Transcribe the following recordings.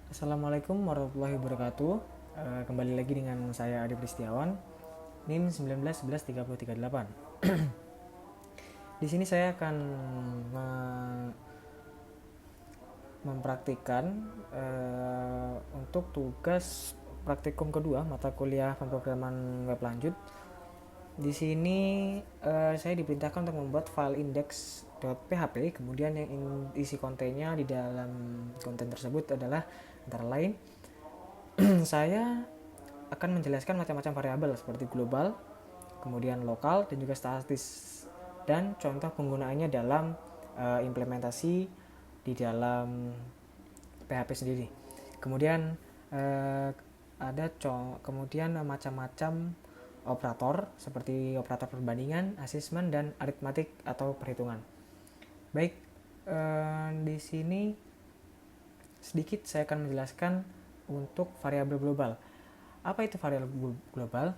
Assalamualaikum warahmatullahi wabarakatuh. Kembali lagi dengan saya Adi Pristiawan, NIM 19113038. Di sini saya akan mempraktikkan untuk tugas praktikum kedua mata kuliah pemrograman web lanjut. Di sini saya diperintahkan untuk membuat file index.php, kemudian yang isi kontennya di dalam konten tersebut adalah antara lain saya akan menjelaskan macam-macam variabel seperti global, kemudian lokal, dan juga statis, dan contoh penggunaannya dalam implementasi di dalam PHP sendiri. Kemudian uh, ada kemudian macam-macam operator seperti operator perbandingan, asesmen, dan aritmatik atau perhitungan. Baik, di sini sedikit saya akan menjelaskan untuk variabel global. Apa itu variabel global?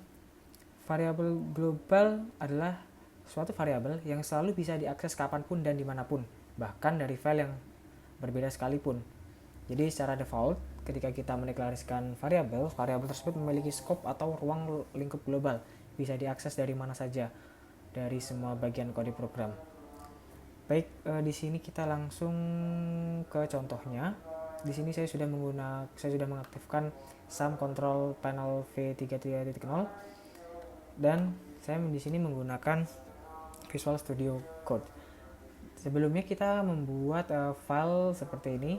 Variabel global adalah suatu variabel yang selalu bisa diakses kapanpun dan dimanapun, bahkan dari file yang berbeda sekalipun. Jadi secara default, ketika kita mendeklarasikan variabel, variabel tersebut memiliki scope atau ruang lingkup global, bisa diakses dari mana saja, dari semua bagian kode program. Baik, di sini kita langsung ke contohnya. Di sini saya sudah mengaktifkan SAM Control Panel V33.0 dan saya di sini menggunakan Visual Studio Code. Sebelumnya kita membuat file seperti ini,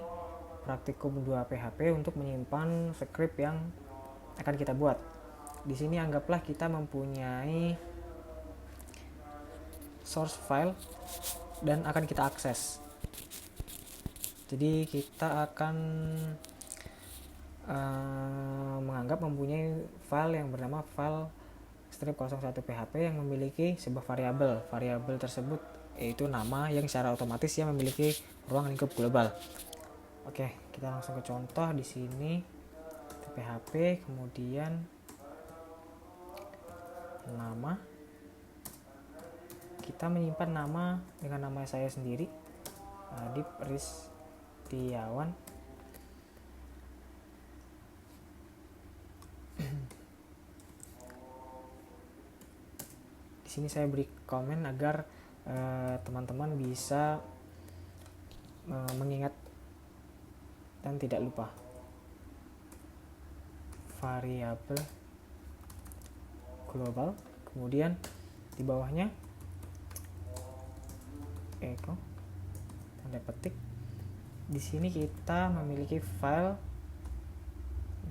praktikum 2 PHP untuk menyimpan script yang akan kita buat. Di sini anggaplah kita mempunyai source file dan akan kita akses. Jadi kita akan menganggap mempunyai file yang bernama file strip 01 PHP yang memiliki sebuah variabel. Variabel tersebut yaitu nama yang secara otomatis ya memiliki ruang lingkup global. Oke, kita langsung ke contoh di sini. PHP, kemudian nama. Kita menyimpan nama dengan nama saya sendiri, Adip Ristiawan. Di sini saya beri komen agar teman-teman bisa mengingat dan tidak lupa. Variabel global, kemudian di bawahnya echo tanda petik. Di sini kita memiliki file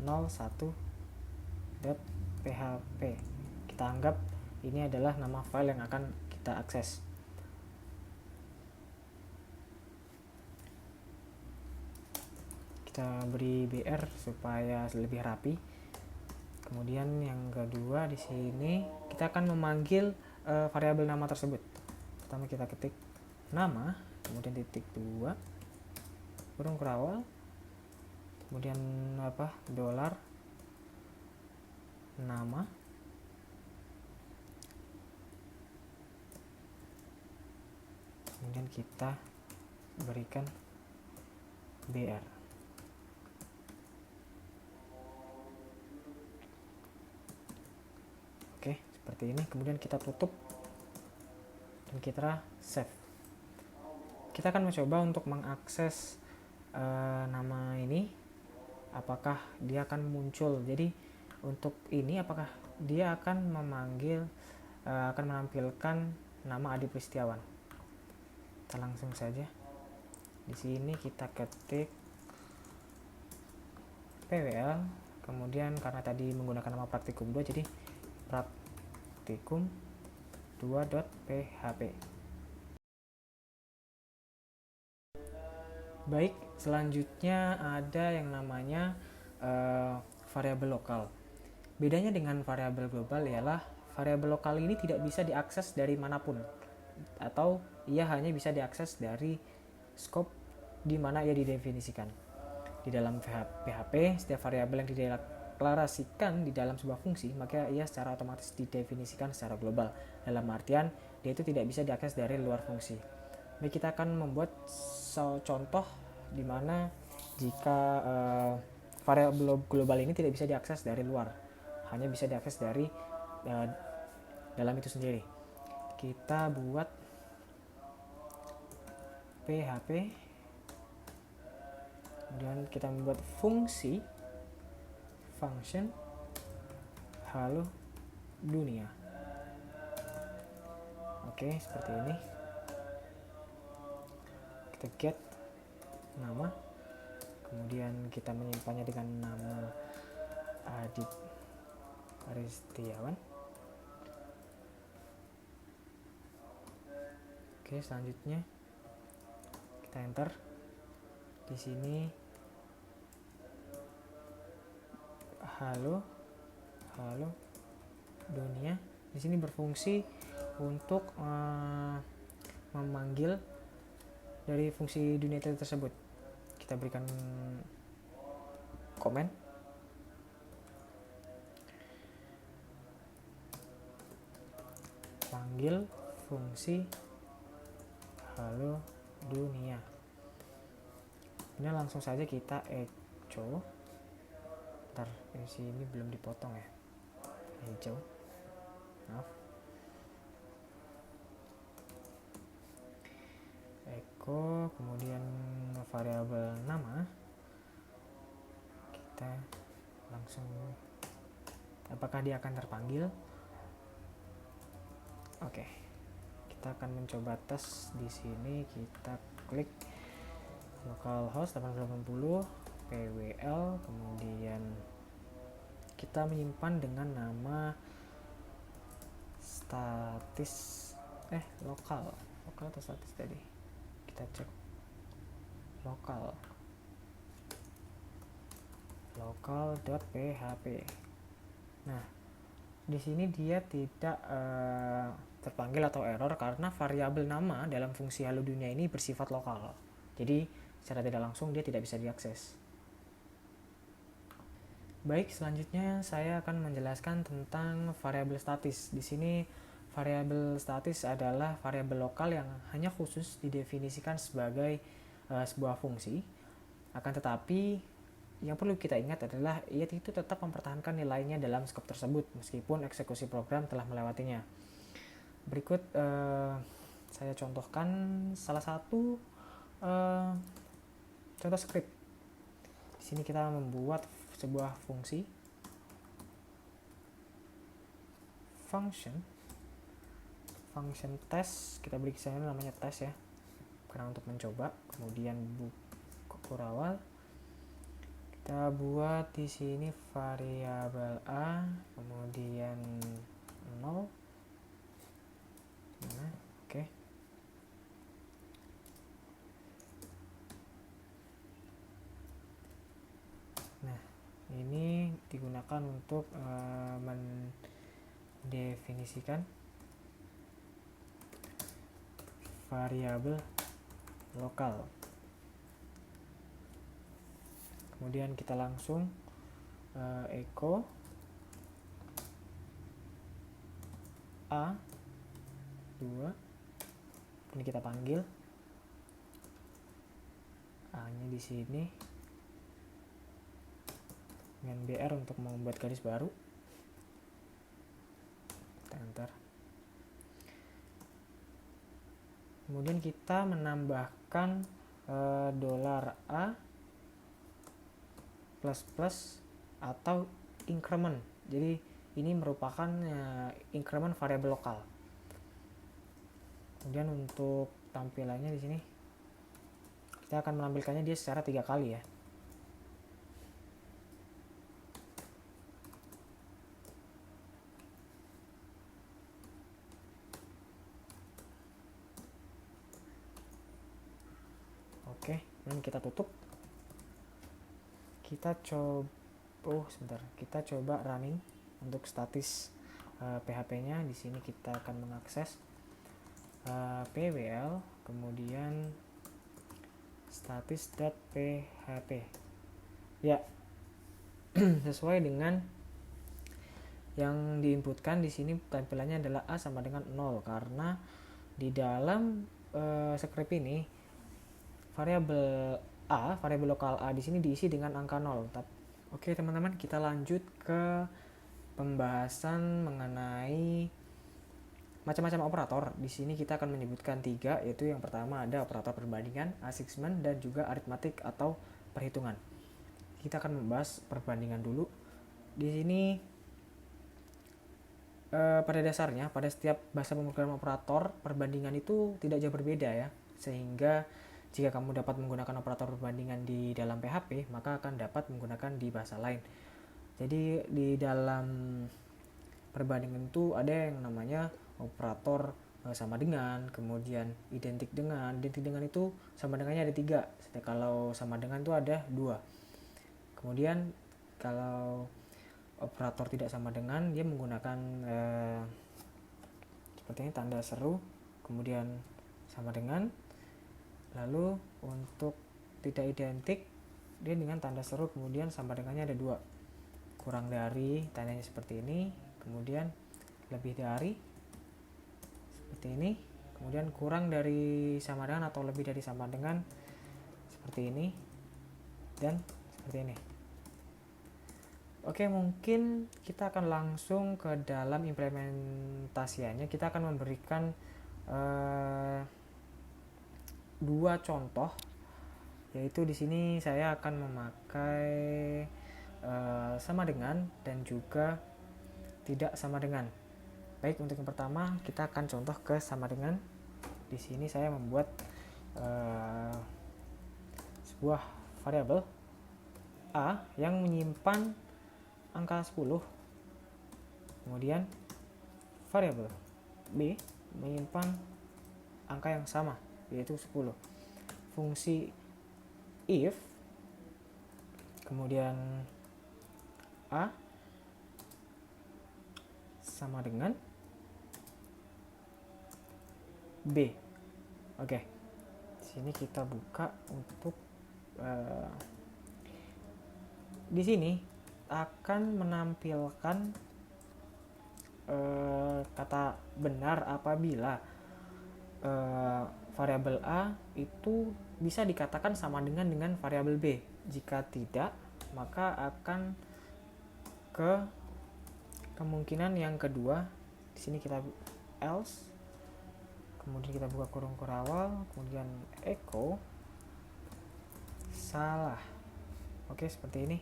01.php. Kita anggap ini adalah nama file yang akan kita akses. Kita beri BR supaya lebih rapi. Kemudian yang kedua di sini kita akan memanggil variabel nama tersebut. Pertama kita ketik nama, kemudian titik 2 kurung kerawal, kemudian dolar nama, kemudian kita berikan BR. Oke, seperti ini. Kemudian kita tutup dan kita save. Kita akan mencoba untuk mengakses nama ini, apakah dia akan muncul. Jadi untuk ini apakah dia akan akan menampilkan nama Adi Pristiawan. Kita langsung saja. Di sini kita ketik PWL, kemudian karena tadi menggunakan nama praktikum 2 jadi praktikum 2.php. Baik, selanjutnya ada yang namanya variabel lokal. Bedanya dengan variabel global ialah variabel lokal ini tidak bisa diakses dari manapun, atau ia hanya bisa diakses dari scope di mana ia didefinisikan. Di dalam PHP, setiap variabel yang dideklarasikan di dalam sebuah fungsi, maka ia secara otomatis didefinisikan secara global. Dalam artian, dia itu tidak bisa diakses dari luar fungsi. Baik, kita akan membuat contoh di mana jika variabel global ini tidak bisa diakses dari luar, hanya bisa diakses dari dalam itu sendiri. Kita buat PHP, kemudian kita membuat fungsi function halo dunia. Oke, seperti ini. Kita get nama, kemudian kita menyimpannya dengan nama Adit Aristiawan. Oke, selanjutnya kita enter. Di sini halo dunia. Di sini berfungsi untuk memanggil dari fungsi dunia tersebut. Kita berikan komen. Panggil fungsi halo dunia. Ini langsung saja kita echo. Ntar di sini belum dipotong ya. Echo. Maaf. Echo, kemudian variabel nama. Kita langsung apakah dia akan terpanggil? Oke. Kita akan mencoba tes di sini. Kita klik localhost 8080 pwl, kemudian kita menyimpan dengan nama lokal atau statis tadi. Kita cek local.php. Nah, di sini dia tidak terpanggil atau error karena variabel nama dalam fungsi halo dunia ini bersifat lokal. Jadi secara tidak langsung dia tidak bisa diakses. Baik, selanjutnya saya akan menjelaskan tentang variabel statis. Di sini variabel statis adalah variabel lokal yang hanya khusus didefinisikan sebagai sebuah fungsi. Akan tetapi yang perlu kita ingat adalah ia itu tetap mempertahankan nilainya dalam skop tersebut meskipun eksekusi program telah melewatinya. Berikut saya contohkan salah satu contoh script. Di sini kita membuat sebuah fungsi function test. Kita beri misalnya namanya test ya, karena untuk mencoba. Kemudian buku kurawal. Kita buat di sini variabel a, kemudian 0. Nah, oke. Nah, ini digunakan untuk mendefinisikan variabel lokal. Kemudian kita langsung echo A2. Ini kita panggil A-nya di sini dengan BR untuk membuat garis baru. Kita enter. Kemudian kita menambahkan $A plus atau increment. Jadi ini merupakan increment variabel lokal. Kemudian untuk tampilannya di sini kita akan menampilkannya dia secara 3 kali ya. Oke, dan kita tutup. Kita coba running untuk statis PHP-nya. Di sini kita akan mengakses pwl, kemudian statis.php. Ya, sesuai dengan yang diinputkan di sini tampilannya adalah A sama dengan 0 karena di dalam script ini variabel A, variabel lokal A di sini diisi dengan angka 0. Oke teman-teman, kita lanjut ke pembahasan mengenai macam-macam operator. Di sini kita akan menyebutkan 3, yaitu yang pertama ada operator perbandingan, assessment, dan juga aritmatik atau perhitungan. Kita akan membahas perbandingan dulu. Di sini pada dasarnya pada setiap bahasa pemrograman operator perbandingan itu tidak jauh berbeda ya, sehingga jika kamu dapat menggunakan operator perbandingan di dalam PHP, maka akan dapat menggunakan di bahasa lain. Jadi di dalam perbandingan itu ada yang namanya operator sama dengan, kemudian identik dengan itu sama dengannya ada 3. Kalau sama dengan itu ada 2. Kemudian kalau operator tidak sama dengan, dia menggunakan seperti ini, tanda seru, kemudian sama dengan. Lalu untuk tidak identik, dia dengan tanda seru kemudian sama dengannya ada 2. Kurang dari, tandanya seperti ini, kemudian lebih dari seperti ini, kemudian kurang dari sama dengan atau lebih dari sama dengan seperti ini, dan seperti ini. Oke, mungkin kita akan langsung ke dalam implementasiannya. Kita akan memberikan 2 contoh, yaitu di sini saya akan memakai sama dengan dan juga tidak sama dengan. Baik, untuk yang pertama kita akan contoh ke sama dengan. Di sini saya membuat sebuah variabel A yang menyimpan angka 10, kemudian variabel B menyimpan angka yang sama, yaitu 10. Fungsi if, kemudian A sama dengan B. Oke, sini kita buka untuk di sini akan menampilkan kata benar apabila variabel A itu bisa dikatakan sama dengan variabel B. Jika tidak, maka akan ke kemungkinan yang kedua. Di sini kita else, kemudian kita buka kurung kurawal, kemudian echo salah. Oke, seperti ini.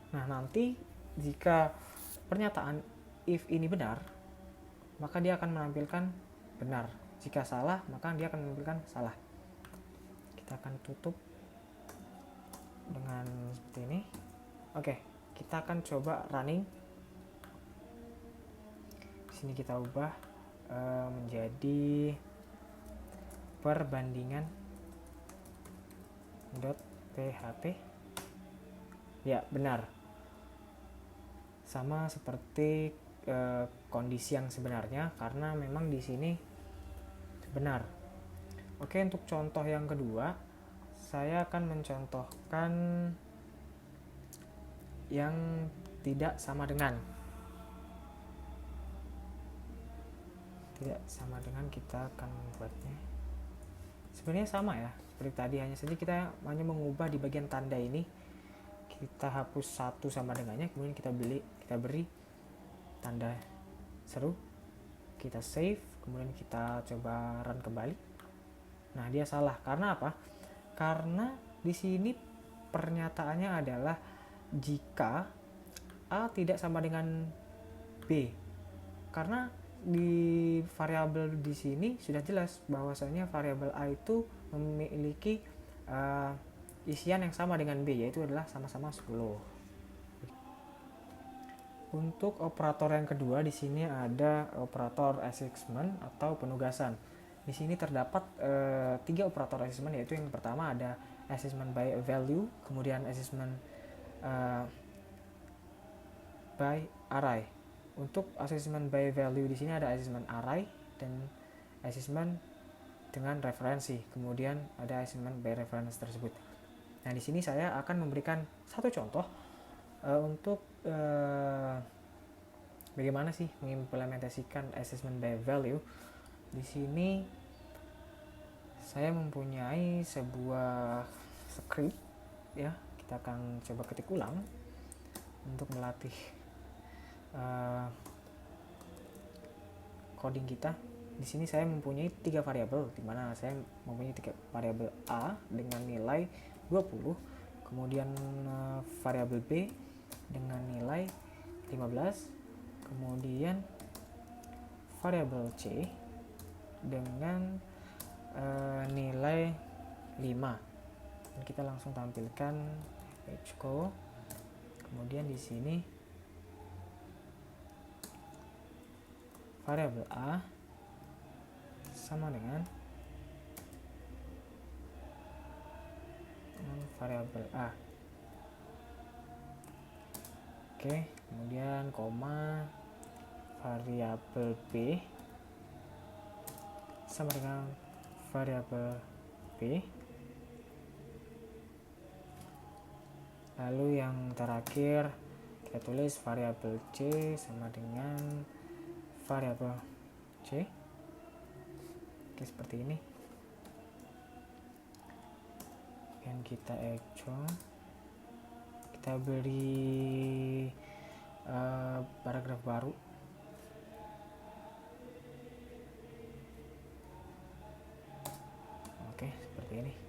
Nah, nanti jika pernyataan if ini benar, maka dia akan menampilkan benar. Jika salah, maka dia akan menampilkan salah. Kita akan tutup dengan seperti ini. Oke, kita akan coba running. Di sini kita ubah menjadi perbandingan .php. Ya, benar. Sama seperti kondisi yang sebenarnya, karena memang di sini benar. Oke, untuk contoh yang kedua, saya akan mencontohkan yang tidak sama dengan. Tidak sama dengan, kita akan membuatnya sebenarnya sama ya seperti tadi, hanya saja kita hanya mengubah di bagian tanda ini. Kita hapus 1 sama dengannya, kemudian kita beri tanda seru, kita save, kemudian kita coba run kembali. Nah, dia salah karena apa? Karena di sini pernyataannya adalah jika A tidak sama dengan B. Karena di variabel di sini sudah jelas bahwasanya variabel A itu memiliki isian yang sama dengan B, yaitu adalah sama-sama 10. Untuk operator yang kedua, di sini ada operator assessment atau penugasan. Di sini terdapat 3 operator assessment, yaitu yang pertama ada assessment by value, kemudian assessment by array. Untuk assessment by value di sini ada assessment array dan assessment dengan referensi, kemudian ada assessment by reference tersebut. Nah, di sini saya akan memberikan satu contoh untuk bagaimana sih mengimplementasikan assessment by value. Di sini saya mempunyai sebuah script ya. Kita akan coba ketik ulang untuk melatih coding kita. Di sini saya mempunyai 3 variabel, di mana saya mempunyai 3 variabel A dengan nilai 20, kemudian variabel B dengan nilai 15, kemudian variabel C dengan nilai 5. Dan kita langsung tampilkan hco. Kemudian di sini variabel A sama dengan variabel A. Oke, kemudian koma, variabel B sama dengan variabel B. Lalu yang terakhir kita tulis variabel C sama dengan variabel C. Oke, seperti ini. Dan kita echo, kita beri paragraf baru. Oke, seperti ini.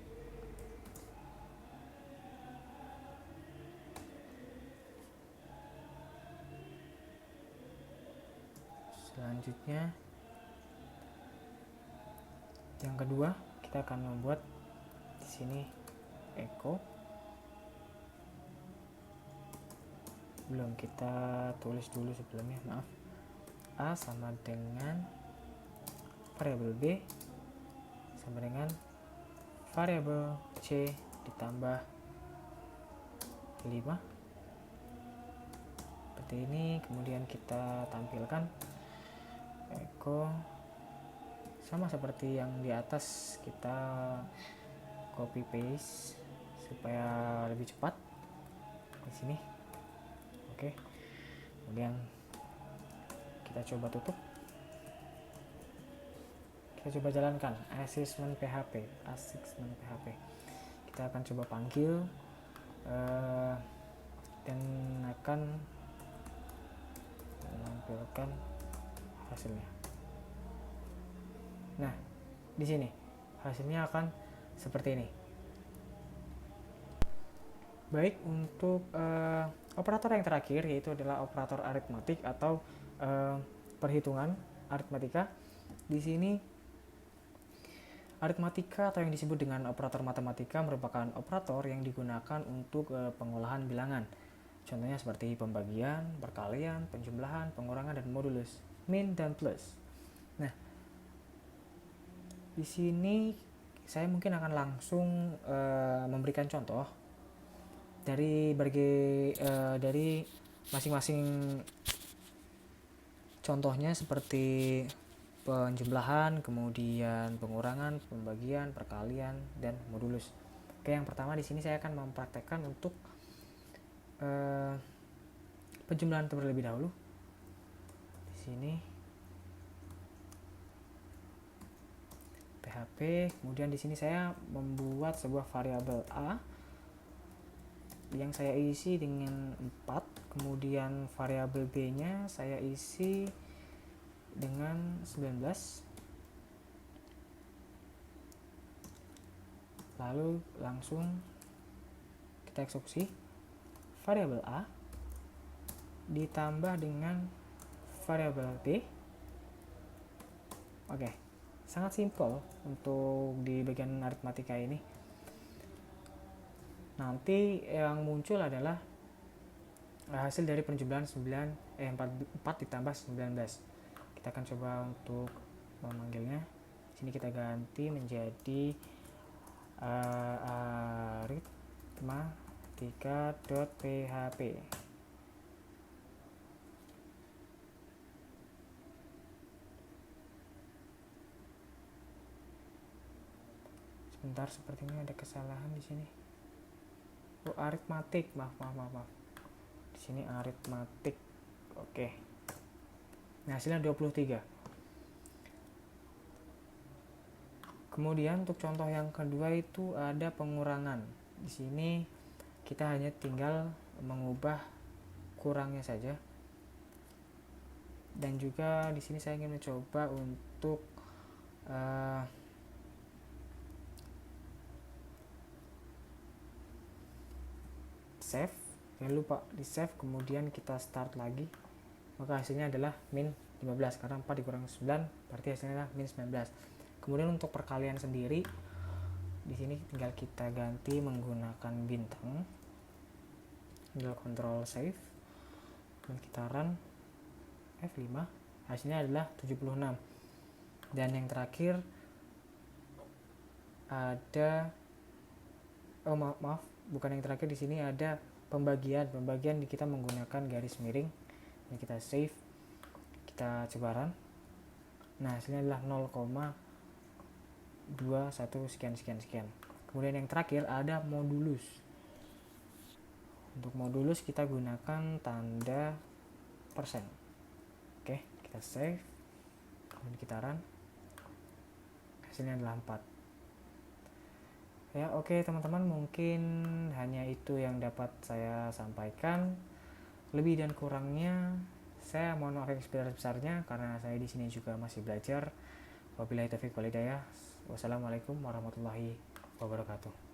Selanjutnya yang kedua, kita akan membuat di sini echo. Belum kita tulis dulu sebelumnya, maaf. A sama dengan variabel B sama dengan variabel C ditambah 5. Seperti ini. Kemudian kita tampilkan echo sama seperti yang di atas, kita copy paste supaya lebih cepat di sini. Oke, kemudian kita coba tutup, kita coba jalankan assessment PHP. Kita akan coba panggil dan akan menampilkan hasilnya. Nah, di sini hasilnya akan seperti ini. Baik, untuk operator yang terakhir, yaitu adalah operator aritmatik atau perhitungan aritmatika. Di sini aritmatika atau yang disebut dengan operator matematika merupakan operator yang digunakan untuk pengolahan bilangan. Contohnya seperti pembagian, perkalian, penjumlahan, pengurangan, dan modulus, min dan plus. Nah, di sini saya mungkin akan langsung memberikan contoh dari dari masing-masing contohnya, seperti penjumlahan, kemudian pengurangan, pembagian, perkalian, dan modulus. Oke, yang pertama di sini saya akan mempraktekkan untuk penjumlahan terlebih dahulu. Di sini PHP, kemudian di sini saya membuat sebuah variabel A yang saya isi dengan 4, kemudian variabel B-nya saya isi dengan 19. Lalu langsung kita eksekusi. Variabel A ditambah dengan variabel B. Oke, sangat simpel untuk di bagian aritmatika ini. Nanti yang muncul adalah hasil dari penjumlahan 4 ditambah 19. Kita akan coba untuk memanggilnya. Sini kita ganti menjadi aritmatika.php. Sebentar, sepertinya ada kesalahan di sini. Oh, aritmatik, maaf. Di sini aritmatik. Oke. Nah, hasilnya 23. Kemudian untuk contoh yang kedua itu ada pengurangan. Di sini kita hanya tinggal mengubah kurangnya saja. Dan juga di sini saya ingin mencoba untuk save. Jangan lupa di save, kemudian kita start lagi. Maka hasilnya adalah min 15 karena 4 dikurangi 9 berarti hasilnya adalah min 19. Kemudian untuk perkalian sendiri di sini tinggal kita ganti menggunakan bintang. Tinggal Ctrl save. Dan kita run F5. Hasilnya adalah 76. Dan yang terakhir ada maaf, bukan yang terakhir, di sini ada pembagian kita menggunakan garis miring. Ini kita save, kita coba run. Nah hasilnya adalah 0,21 sekian. Kemudian yang terakhir ada modulus. Untuk modulus kita gunakan tanda persen. Oke, kita save, kemudian kita run. Hasilnya adalah 4. Ya, oke teman-teman, mungkin hanya itu yang dapat saya sampaikan. Lebih dan kurangnya saya mohon maaf yang sebesar-besarnya karena saya di sini juga masih belajar. Wabillahi taufiq wal hidayah. Wassalamualaikum warahmatullahi wabarakatuh.